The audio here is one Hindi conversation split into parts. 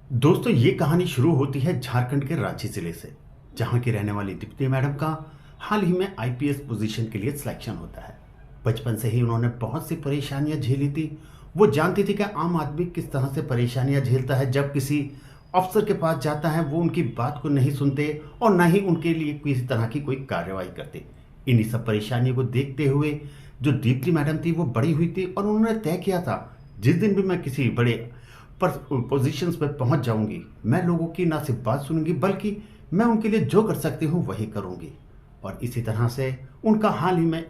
दोस्तों ये कहानी शुरू होती है झारखंड के रांची जिले से, जहां की रहने वाली दीप्ति मैडम का हाल ही में आईपीएस पोजीशन के लिए सिलेक्शन होता है। बचपन से ही उन्होंने बहुत सी परेशानियां झेली थी। वो जानती थी कि आम आदमी किस तरह से परेशानियां झेलता है। जब किसी अफसर के पास जाता है वो उनकी बात को नहीं सुनते और ना ही उनके लिए किसी तरह की कोई कार्रवाई करते। इन्हीं सब परेशानियों को देखते हुए जो दीप्ति मैडम थी वो बड़ी हुई थी और उन्होंने तय किया था जिस दिन भी मैं किसी बड़े पर पोजीशंस पे पहुंच जाऊंगी, मैं लोगों की ना सिर्फ बात सुनूंगी बल्कि मैं उनके लिए जो कर सकती हूँ वही करूंगी। और इसी तरह से उनका हाल ही में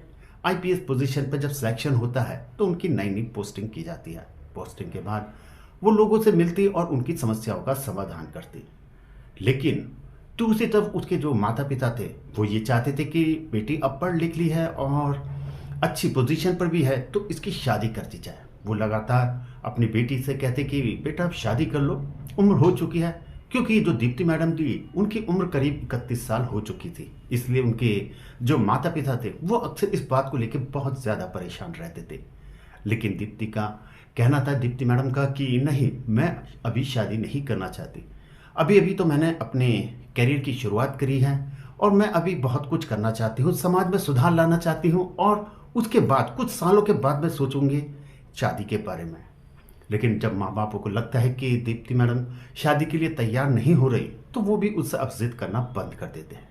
आईपीएस पोजीशन पर जब सिलेक्शन होता है तो उनकी नई नई पोस्टिंग की जाती है। पोस्टिंग के बाद वो लोगों से मिलती और उनकी समस्याओं का समाधान करती। लेकिन दूसरी तरफ उसके जो माता पिता थे वो ये चाहते थे कि बेटी अब पढ़ लिख ली है और अच्छी पोजीशन पर भी है तो इसकी शादी कर दी जाए। वो लगातार अपनी बेटी से कहते कि बेटा अब शादी कर लो, उम्र हो चुकी है। क्योंकि जो दीप्ति मैडम थी उनकी उम्र करीब 31 साल हो चुकी थी, इसलिए उनके जो माता पिता थे वो अक्सर इस बात को लेकर बहुत ज़्यादा परेशान रहते थे। लेकिन दीप्ति का कहना था, दीप्ति मैडम का, कि नहीं, मैं अभी शादी नहीं करना चाहती। अभी अभी तो मैंने अपने करियर की शुरुआत करी है और मैं अभी बहुत कुछ करना चाहती हूँ, समाज में सुधार लाना चाहती हूँ और उसके बाद कुछ सालों के बाद मैं सोचूंगी शादी के बारे में। लेकिन जब माँ बापों को लगता है कि दीप्ति मैडम शादी के लिए तैयार नहीं हो रही तो वो भी उससे अब जिद करना बंद कर देते हैं।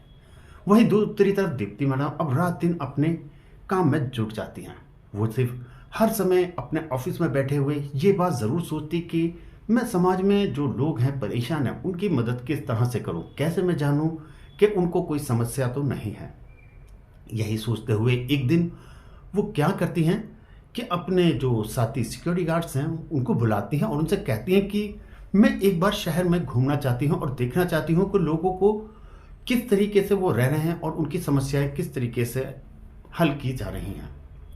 वहीं दूसरी तरफ दीप्ति मैडम अब रात दिन अपने काम में जुट जाती हैं। वो सिर्फ हर समय अपने ऑफिस में बैठे हुए ये बात ज़रूर सोचती कि मैं समाज में जो लोग हैं परेशान हैं उनकी मदद किस तरह से करूं, कैसे मैं जानूं कि उनको कोई समस्या तो नहीं है। यही सोचते हुए एक दिन वो क्या करती हैं कि अपने जो साथी सिक्योरिटी गार्ड्स हैं उनको बुलाती हैं और उनसे कहती हैं कि मैं एक बार शहर में घूमना चाहती हूं और देखना चाहती हूं कि लोगों को किस तरीके से वो रह रहे हैं और उनकी समस्याएं किस तरीके से हल की जा रही हैं।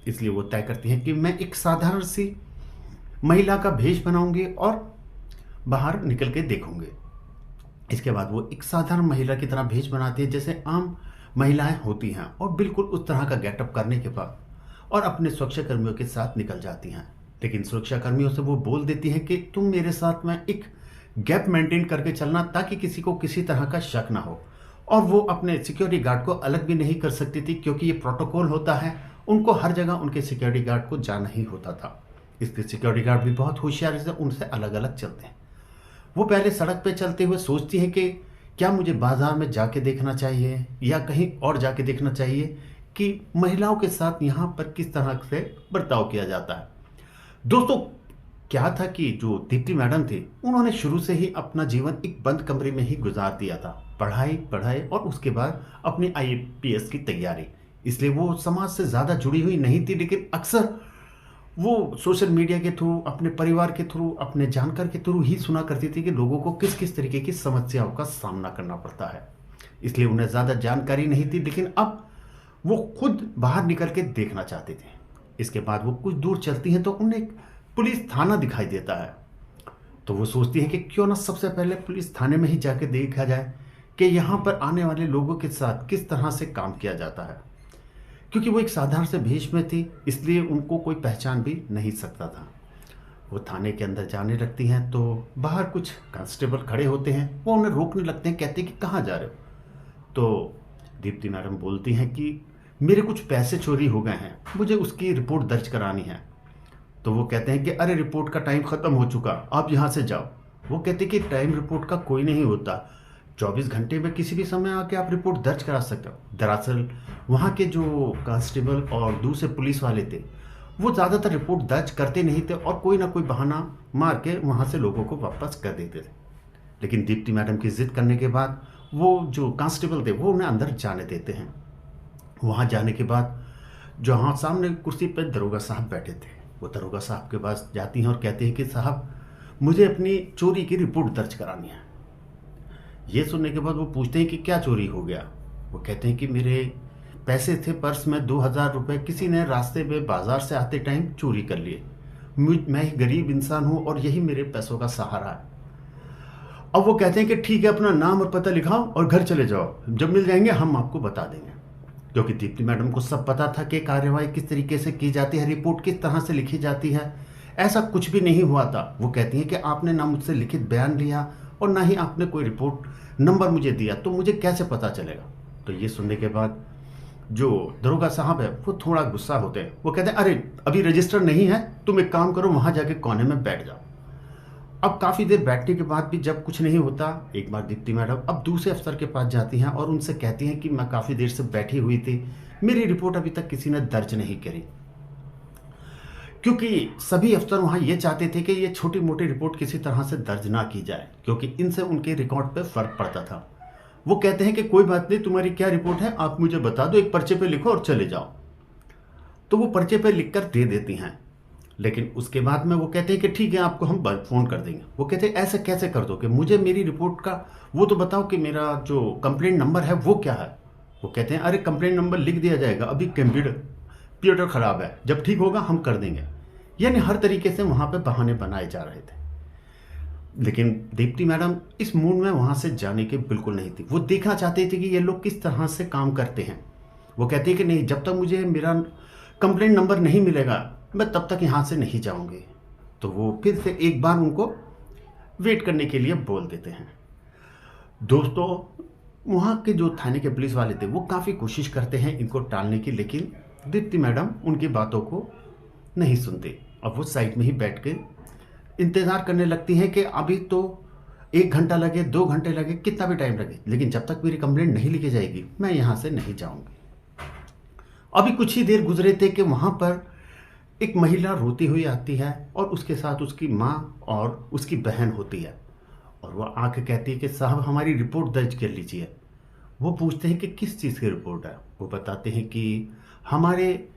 इसलिए वो तय करती हैं कि मैं एक साधारण सी महिला का भेष बनाऊंगी और बाहर निकल के देखूंगी। इसके बाद वो एक साधारण महिला की तरह भेष बनाती है जैसे आम महिलाएं होती हैं और बिल्कुल उस तरह का गेटअप करने के बाद और अपने सुरक्षा कर्मियों के साथ निकल जाती हैं। लेकिन सुरक्षा कर्मियों से वो बोल देती हैं कि तुम मेरे साथ में एक गैप मेंटेन करके चलना ताकि किसी को किसी तरह का शक ना हो। और वो अपने सिक्योरिटी गार्ड को अलग भी नहीं कर सकती थी क्योंकि ये प्रोटोकॉल होता है, उनको हर जगह उनके सिक्योरिटी गार्ड को जाना ही होता था। इसलिए सिक्योरिटी गार्ड भी बहुत होशियारी से उनसे अलग अलग चलते हैं। वो पहले सड़क पे चलते हुए सोचती है कि क्या मुझे बाजार में जाके देखना चाहिए या कहीं और जाके देखना चाहिए कि महिलाओं के साथ यहाँ पर किस तरह से बर्ताव किया जाता है। दोस्तों, क्या था कि जो दीप्ति मैडम थी उन्होंने शुरू से ही अपना जीवन एक बंद कमरे में ही गुजार दिया था, पढ़ाई पढ़ाई और उसके बाद अपनी आईपीएस की तैयारी। इसलिए वो समाज से ज़्यादा जुड़ी हुई नहीं थी, लेकिन अक्सर वो सोशल मीडिया के थ्रू, अपने परिवार के थ्रू, अपने जानकार के थ्रू ही सुना करती थी कि लोगों को किस किस तरीके की समस्याओं का सामना करना पड़ता है। इसलिए उन्हें ज़्यादा जानकारी नहीं थी, लेकिन अब वो खुद बाहर निकल के देखना चाहते थे। इसके बाद वो कुछ दूर चलती हैं तो उन्हें एक पुलिस थाना दिखाई देता है। तो वो सोचती हैं कि क्यों ना सबसे पहले पुलिस थाने में ही जाके देखा जाए कि यहाँ पर आने वाले लोगों के साथ किस तरह से काम किया जाता है। क्योंकि वो एक साधारण से भेष में थी इसलिए उनको कोई पहचान भी नहीं सकता था। वो थाने के अंदर जाने लगती हैं तो बाहर कुछ कांस्टेबल खड़े होते हैं। वो उन्हें रोकने लगते हैं, कहते हैं कि कहाँ जा रहे हो। तो दीप्ति मैडम बोलती हैं कि मेरे कुछ पैसे चोरी हो गए हैं, मुझे उसकी रिपोर्ट दर्ज करानी है। तो वो कहते हैं कि अरे रिपोर्ट का टाइम ख़त्म हो चुका, आप यहाँ से जाओ। वो कहते हैं कि टाइम रिपोर्ट का कोई नहीं होता, 24 घंटे में किसी भी समय आके आप रिपोर्ट दर्ज करा सकते हो। दरअसल वहाँ के जो कांस्टेबल और दूसरे पुलिस वाले थे वो ज़्यादातर रिपोर्ट दर्ज करते नहीं थे और कोई ना कोई बहाना मार के वहाँ से लोगों को वापस कर देते थे। लेकिन दीप्ति मैडम की जिद करने के बाद वो जो कांस्टेबल थे वो उन्हें अंदर जाने देते हैं। वहाँ जाने के बाद जहाँ सामने कुर्सी पर दरोगा साहब बैठे थे, वो दरोगा साहब के पास जाती हैं और कहते हैं कि साहब मुझे अपनी चोरी की रिपोर्ट दर्ज करानी है। ये सुनने के बाद वो पूछते हैं कि क्या चोरी हो गया। वो कहते हैं कि मेरे पैसे थे पर्स में 2000 रुपये, किसी ने रास्ते में बाजार से आते टाइम चोरी कर लिए। मैं ही गरीब इंसान हूँ और यही मेरे पैसों का सहारा है। अब वो कहते हैं कि ठीक है, अपना नाम और पता लिखाओ और घर चले जाओ, जब मिल जाएंगे हम आपको बता देंगे। क्योंकि दीप्ति मैडम को सब पता था कि कार्यवाही किस तरीके से की जाती है, रिपोर्ट किस तरह से लिखी जाती है। ऐसा कुछ भी नहीं हुआ था। वो कहती हैं कि आपने ना मुझसे लिखित बयान लिया और ना ही आपने कोई रिपोर्ट नंबर मुझे दिया, तो मुझे कैसे पता चलेगा। तो ये सुनने के बाद जो दरोगा साहब है वो थोड़ा गुस्सा होते हैं। वो कहते हैं अरे अभी रजिस्टर नहीं है, तुम एक काम करो, वहां जाके कोने में बैठ जाओ। अब काफ़ी देर बैठने के बाद भी जब कुछ नहीं होता, एक बार दीप्ति मैडम अब दूसरे अफसर के पास जाती हैं और उनसे कहती हैं कि मैं काफ़ी देर से बैठी हुई थी, मेरी रिपोर्ट अभी तक किसी ने दर्ज नहीं करी। क्योंकि सभी अफसर वहाँ ये चाहते थे कि ये छोटी मोटी रिपोर्ट किसी तरह से दर्ज ना की जाए, क्योंकि इनसे उनके रिकॉर्ड पे फ़र्क पड़ता था। वो कहते हैं कि कोई बात नहीं, तुम्हारी क्या रिपोर्ट है आप मुझे बता दो, एक पर्चे पे लिखो और चले जाओ। तो वो पर्चे पे लिख कर दे देती हैं। लेकिन उसके बाद में वो कहते हैं कि ठीक है, आपको हम फ़ोन कर देंगे। वो कहते हैं ऐसे कैसे कर दो कि मुझे मेरी रिपोर्ट का वो तो बताओ कि मेरा जो कंप्लेंट नंबर है वो क्या है। वो कहते हैं अरे कंप्लेंट नंबर लिख दिया जाएगा, अभी कंप्यूटर ख़राब है, जब ठीक होगा हम कर देंगे। यानी हर तरीके से वहाँ पे बहाने बनाए जा रहे थे। लेकिन दीप्ति मैडम इस मूड में वहाँ से जाने के बिल्कुल नहीं थी। वो देखना चाहते थे कि ये लोग किस तरह से काम करते हैं। वो कहती है कि नहीं, जब तक मुझे मेरा कंप्लेंट नंबर नहीं मिलेगा मैं तब तक यहाँ से नहीं जाऊँगी। तो वो फिर से एक बार उनको वेट करने के लिए बोल देते हैं। दोस्तों, वहाँ के जो थाने के पुलिस वाले थे वो काफ़ी कोशिश करते हैं इनको टालने की, लेकिन दीप्ति मैडम उनकी बातों को नहीं सुनते। अब वो साइड में ही बैठ के इंतज़ार करने लगती हैं कि अभी तो 1 घंटा लगे, 2 घंटे लगे, कितना भी टाइम लगे, लेकिन जब तक मेरी कंप्लेंट नहीं लिखी जाएगी मैं यहाँ से नहीं जाऊँगी। अभी कुछ ही देर गुजरे थे कि वहाँ पर एक महिला रोती हुई आती है और उसके साथ उसकी माँ और उसकी बहन होती है। और वो आके कहती है कि साहब हमारी रिपोर्ट दर्ज कर लीजिए। वो पूछते हैं कि किस चीज़ की रिपोर्ट है। वो बताते हैं कि हमारे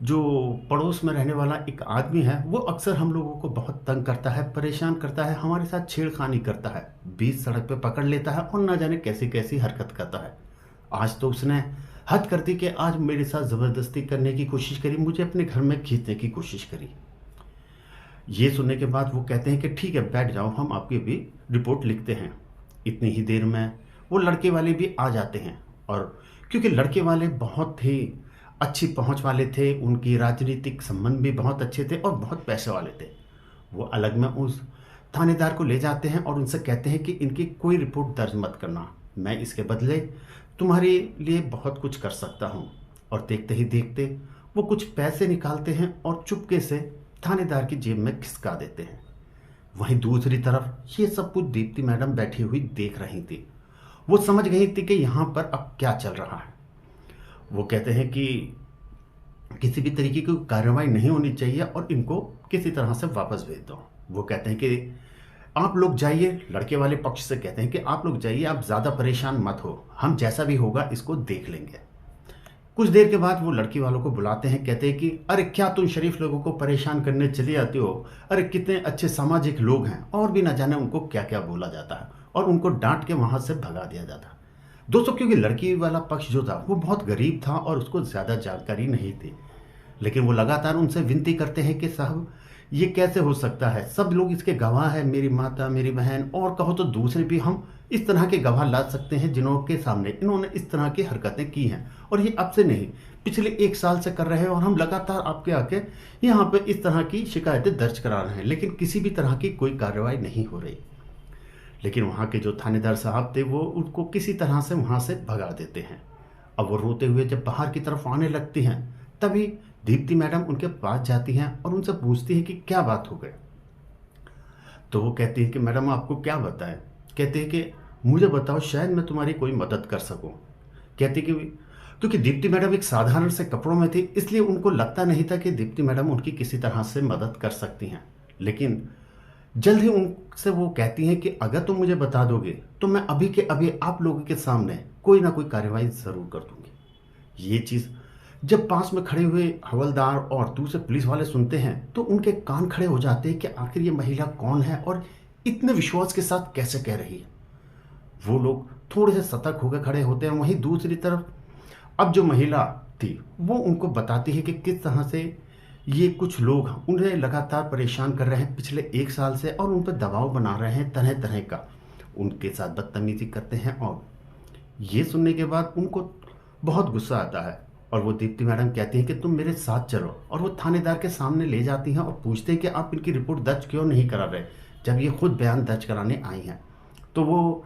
जो पड़ोस में रहने वाला एक आदमी है वो अक्सर हम लोगों को बहुत तंग करता है, परेशान करता है, हमारे साथ छेड़खानी करता है, बीच सड़क पे पकड़ लेता है और ना जाने कैसी कैसी हरकत करता है। आज तो उसने हद कर दी कि आज मेरे साथ ज़बरदस्ती करने की कोशिश करी, मुझे अपने घर में खींचने की कोशिश करी। ये सुनने के बाद वो कहते हैं कि ठीक है बैठ जाओ, हम आपकी भी रिपोर्ट लिखते हैं। इतनी ही देर में वो लड़के वाले भी आ जाते हैं। और क्योंकि लड़के वाले बहुत ही अच्छी पहुंच वाले थे, उनकी राजनीतिक संबंध भी बहुत अच्छे थे और बहुत पैसे वाले थे। वो अलग में उस थानेदार को ले जाते हैं और उनसे कहते हैं कि इनकी कोई रिपोर्ट दर्ज मत करना, मैं इसके बदले तुम्हारे लिए बहुत कुछ कर सकता हूँ। और देखते ही देखते वो कुछ पैसे निकालते हैं और चुपके से थानेदार की जेब में खिसका देते हैं। वहीं दूसरी तरफ ये सब कुछ दीप्ति मैडम बैठी हुई देख रही थी। वो समझ गई थी कि यहाँ पर अब क्या चल रहा है। वो कहते हैं कि किसी भी तरीके की कार्रवाई नहीं होनी चाहिए और इनको किसी तरह से वापस भेज दो। वो कहते हैं कि आप लोग जाइए, लड़के वाले पक्ष से कहते हैं कि आप लोग जाइए, आप ज़्यादा परेशान मत हो, हम जैसा भी होगा इसको देख लेंगे। कुछ देर के बाद वो लड़की वालों को बुलाते हैं, कहते हैं कि अरे क्या तुम शरीफ लोगों को परेशान करने चली आती हो, अरे कितने अच्छे सामाजिक लोग हैं, और भी ना जाने उनको क्या क्या बोला जाता है और उनको डांट के वहाँ से भगा दिया जाता है। दोस्तों, क्योंकि लड़की वाला पक्ष जो था वो बहुत गरीब था और उसको ज़्यादा जानकारी नहीं थी, लेकिन वो लगातार उनसे विनती करते हैं कि साहब ये कैसे हो सकता है, सब लोग इसके गवाह हैं, मेरी माता, मेरी बहन और कहो तो दूसरे भी, हम इस तरह के गवाह ला सकते हैं जिन्हों के सामने इन्होंने इस तरह की हरकतें की हैं और ये अब से नहीं पिछले 1 साल से कर रहे हैं और हम लगातार आपके आके यहाँ पे इस तरह की शिकायतें दर्ज करा रहे हैं, लेकिन किसी भी तरह की कोई कार्रवाई नहीं हो रही। लेकिन वहाँ के जो थानेदार साहब थे वो उनको किसी तरह से वहाँ से भगा देते हैं। अब वो रोते हुए जब बाहर की तरफ आने लगती हैं तभी दीप्ति मैडम उनके पास जाती हैं और उनसे पूछती हैं कि क्या बात हो गई। तो वो कहती है कि मैडम आपको क्या बताएं। कहते हैं कि मुझे बताओ, शायद मैं तुम्हारी कोई मदद कर सकूं। कहती कि क्योंकि दीप्ति मैडम एक साधारण से कपड़ों में थी इसलिए उनको लगता नहीं था कि दीप्ति मैडम उनकी किसी तरह से मदद कर सकती हैं, लेकिन जल्द ही उनसे वो कहती हैं कि अगर तुम मुझे बता दोगे तो मैं अभी के अभी आप लोगों के सामने कोई ना कोई कार्रवाई ज़रूर कर दूंगी। ये चीज़ जब पास में खड़े हुए हवलदार और दूसरे पुलिस वाले सुनते हैं तो उनके कान खड़े हो जाते हैं कि आखिर ये महिला कौन है और इतने विश्वास के साथ कैसे कह रही है। वो लोग थोड़े से सतर्क होकर खड़े होते हैं। वहीं दूसरी तरफ अब जो महिला थी वो उनको बताती है कि किस तरह से ये कुछ लोग उन्हें लगातार परेशान कर रहे हैं पिछले 1 साल से और उन पर दबाव बना रहे हैं तरह तरह का, उनके साथ बदतमीजी करते हैं। और ये सुनने के बाद उनको बहुत गुस्सा आता है और वो दीप्ति मैडम कहती हैं कि तुम मेरे साथ चलो, और वो थानेदार के सामने ले जाती हैं और पूछते हैं कि आप इनकी रिपोर्ट दर्ज क्यों नहीं करा रहे जब ये खुद बयान दर्ज कराने आई हैं। तो वो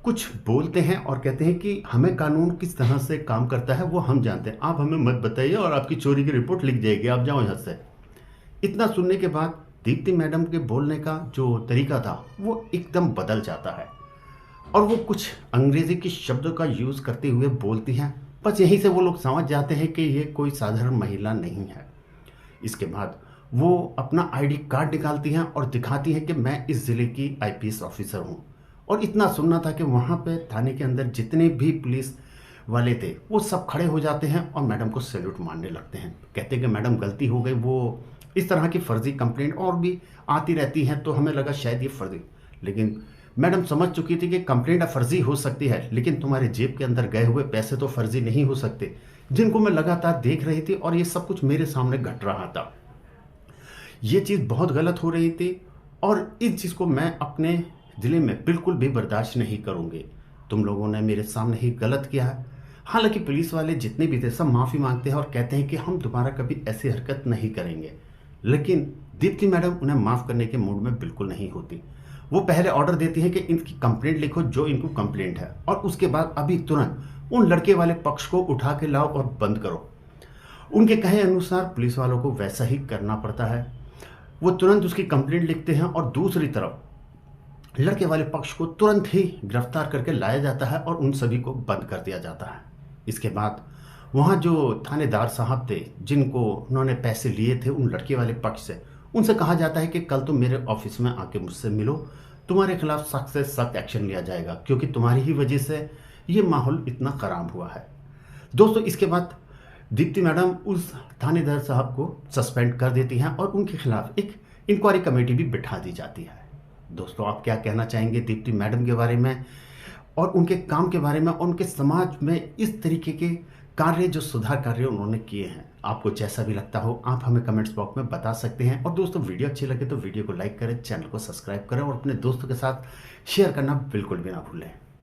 कुछ बोलते हैं और कहते हैं कि हमें कानून किस तरह से काम करता है वो हम जानते हैं, आप हमें मत बताइए और आपकी चोरी की रिपोर्ट लिख जाएगी, आप जाओ यहाँ से। इतना सुनने के बाद दीप्ति मैडम के बोलने का जो तरीका था वो एकदम बदल जाता है और वो कुछ अंग्रेजी के शब्दों का यूज़ करते हुए बोलती हैं। बस यहीं से वो लोग समझ जाते हैं कि ये कोई साधारण महिला नहीं है। इसके बाद वो अपना आईडी कार्ड निकालती हैं और दिखाती हैं कि मैं इस ज़िले की आईपीएस ऑफिसर हूँ। और इतना सुनना था कि वहाँ पे थाने के अंदर जितने भी पुलिस वाले थे वो सब खड़े हो जाते हैं और मैडम को सैल्यूट मारने लगते हैं। कहते हैं कि मैडम गलती हो गई, वो इस तरह की फर्जी कंप्लेंट और भी आती रहती हैं तो हमें लगा शायद ये फर्जी, लेकिन मैडम समझ चुकी थी कि कंप्लेंट फर्जी हो सकती है लेकिन तुम्हारे जेब के अंदर गए हुए पैसे तो फर्जी नहीं हो सकते, जिनको मैं लगातार देख रही थी और ये सब कुछ मेरे सामने घट रहा था। ये चीज़ बहुत गलत हो रही थी और इस चीज़ को मैं अपने ज़िले में बिल्कुल भी बर्दाश्त नहीं करूँगी। तुम लोगों ने मेरे सामने ही गलत किया है। हालांकि पुलिस वाले जितने भी थे सब माफ़ी मांगते हैं और कहते हैं कि हम दोबारा कभी ऐसी हरकत नहीं करेंगे, लेकिन दीप्ति मैडम उन्हें माफ़ करने के मूड में बिल्कुल नहीं होती। वो पहले ऑर्डर देती हैं कि इनकी कंप्लेंट लिखो जो इनको कंप्लेंट है, और उसके बाद अभी तुरंत उन लड़के वाले पक्ष को उठा के लाओ और बंद करो। उनके कहे अनुसार पुलिस वालों को वैसा ही करना पड़ता है। वो तुरंत उसकी कंप्लेंट लिखते हैं और दूसरी तरफ लड़के वाले पक्ष को तुरंत ही गिरफ्तार करके लाया जाता है और उन सभी को बंद कर दिया जाता है। इसके बाद वहाँ जो थानेदार साहब थे जिनको उन्होंने पैसे लिए थे उन लड़के वाले पक्ष से, उनसे कहा जाता है कि कल तुम मेरे ऑफिस में आके मुझसे मिलो, तुम्हारे खिलाफ सख्त से सख्त एक्शन लिया जाएगा क्योंकि तुम्हारी ही वजह से ये माहौल इतना ख़राब हुआ है। दोस्तों, इसके बाद दीप्ति मैडम उस थानेदार साहब को सस्पेंड कर देती हैं और उनके खिलाफ एक इंक्वायरी कमेटी भी बिठा दी जाती है। दोस्तों, आप क्या कहना चाहेंगे दीप्ति मैडम के बारे में और उनके काम के बारे में और उनके समाज में इस तरीके के कार्य जो सुधार कार्य उन्होंने किए हैं? आपको जैसा भी लगता हो आप हमें कमेंट्स बॉक्स में बता सकते हैं। और दोस्तों, वीडियो अच्छी लगे तो वीडियो को लाइक करें, चैनल को सब्सक्राइब करें और अपने दोस्तों के साथ शेयर करना बिल्कुल भी ना भूलें।